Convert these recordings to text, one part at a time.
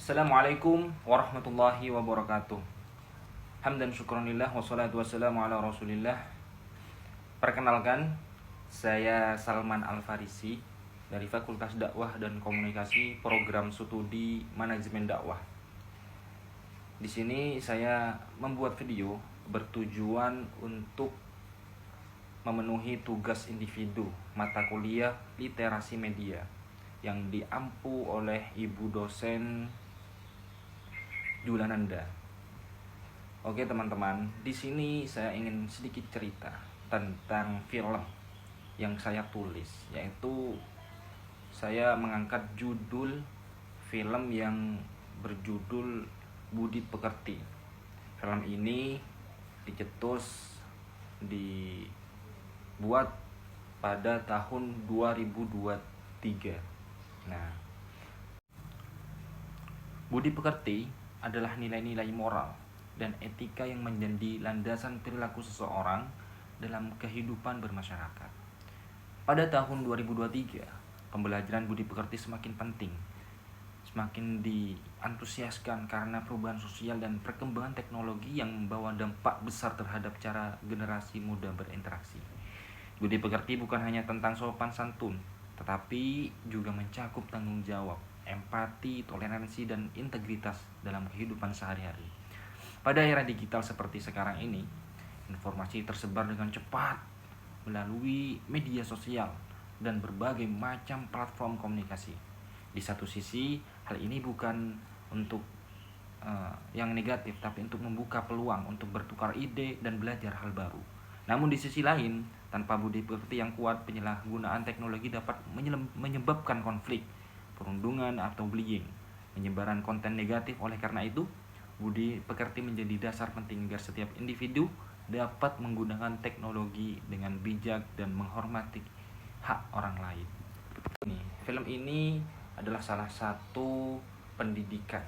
Assalamualaikum warahmatullahi wabarakatuh. Hamdan syukronillah wassalatu wassalamu ala rasulillah. Perkenalkan, saya Salman Al-Farisi dari Fakultas Dakwah dan Komunikasi Program Studi Manajemen Dakwah. Di sini saya membuat video bertujuan untuk memenuhi tugas individu mata kuliah literasi media yang diampu oleh Ibu dosen Julananda. Oke teman-teman, di sini saya ingin sedikit cerita tentang film yang saya tulis, yaitu saya mengangkat judul film yang berjudul Budi Pekerti. Film ini dibuat pada tahun 2023. Nah, Budi Pekerti adalah nilai-nilai moral dan etika yang menjadi landasan perilaku seseorang dalam kehidupan bermasyarakat. Pada tahun 2023, pembelajaran Budi Pekerti semakin penting, semakin diantusiaskan karena perubahan sosial dan perkembangan teknologi yang membawa dampak besar terhadap cara generasi muda berinteraksi. Budi Pekerti bukan hanya tentang sopan santun, tetapi juga mencakup tanggung jawab, empati, toleransi, dan integritas dalam kehidupan sehari-hari. Pada era digital seperti sekarang ini, informasi tersebar dengan cepat melalui media sosial dan berbagai macam platform komunikasi. Di satu sisi, hal ini bukan untuk yang negatif, tapi untuk membuka peluang untuk bertukar ide dan belajar hal baru. Namun di sisi lain, tanpa budi pekerti yang kuat, penyalahgunaan teknologi dapat menyebabkan konflik, perundungan, atau bullying, penyebaran konten negatif. Oleh karena itu, budi pekerti menjadi dasar penting agar setiap individu dapat menggunakan teknologi dengan bijak dan menghormati hak orang lain. Film ini adalah salah satu pendidikan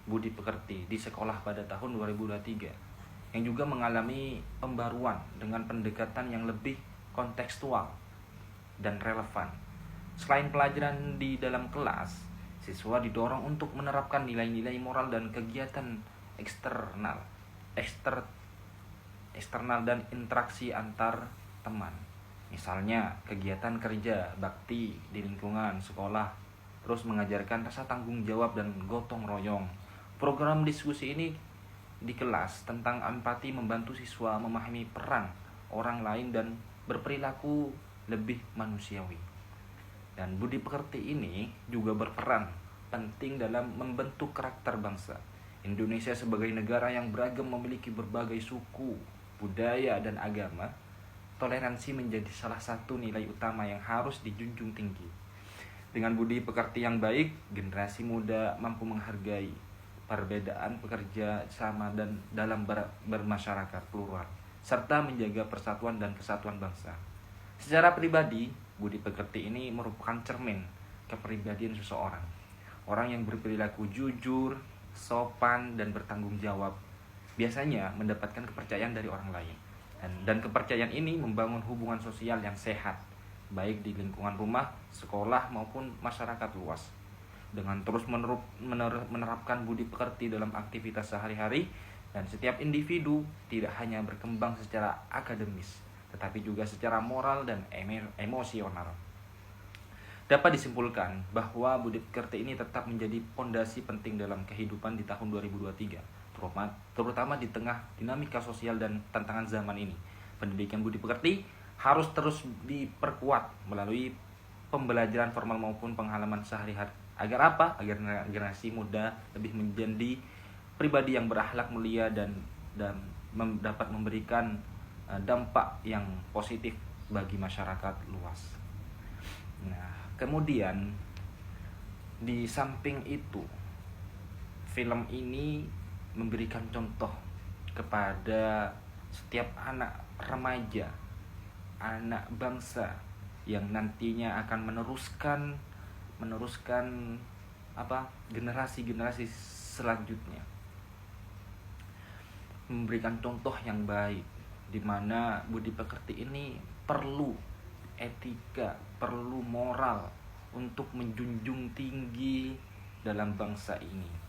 budi pekerti di sekolah pada tahun 2023 yang juga mengalami pembaruan dengan pendekatan yang lebih kontekstual dan relevan. Selain pelajaran di dalam kelas, siswa didorong untuk menerapkan nilai-nilai moral dan kegiatan eksternal dan interaksi antar teman. Misalnya kegiatan kerja bakti di lingkungan sekolah, terus mengajarkan rasa tanggung jawab dan gotong royong. Program diskusi ini di kelas tentang empati membantu siswa memahami peran orang lain dan berperilaku lebih manusiawi. Dan budi pekerti ini juga berperan penting dalam membentuk karakter bangsa. Indonesia sebagai negara yang beragam memiliki berbagai suku, budaya, dan agama. Toleransi menjadi salah satu nilai utama yang harus dijunjung tinggi. Dengan budi pekerti yang baik, generasi muda mampu menghargai perbedaan, bekerja sama dan dalam bermasyarakat plural, serta menjaga persatuan dan kesatuan bangsa. Secara pribadi, budi pekerti ini merupakan cermin kepribadian seseorang. Orang yang berperilaku jujur, sopan, dan bertanggung jawab biasanya mendapatkan kepercayaan dari orang lain. Dan kepercayaan ini membangun hubungan sosial yang sehat, baik di lingkungan rumah, sekolah, maupun masyarakat luas. Dengan terus menerapkan budi pekerti dalam aktivitas sehari-hari, dan setiap individu tidak hanya berkembang secara akademis, tetapi juga secara moral dan emosional. Dapat disimpulkan bahwa budi pekerti ini tetap menjadi pondasi penting dalam kehidupan di tahun 2023, terutama di tengah dinamika sosial dan tantangan zaman ini. Pendidikan budi pekerti harus terus diperkuat melalui pembelajaran formal maupun pengalaman sehari-hari. Agar apa? Agar generasi muda lebih menjadi pribadi yang berakhlak mulia dan dapat memberikan dampak yang positif bagi masyarakat luas. Nah, kemudian di samping itu, film ini memberikan contoh kepada setiap anak remaja, anak bangsa yang nantinya akan meneruskan generasi-generasi selanjutnya, memberikan contoh yang baik, di mana budi pekerti ini perlu etika, perlu moral untuk menjunjung tinggi dalam bangsa ini.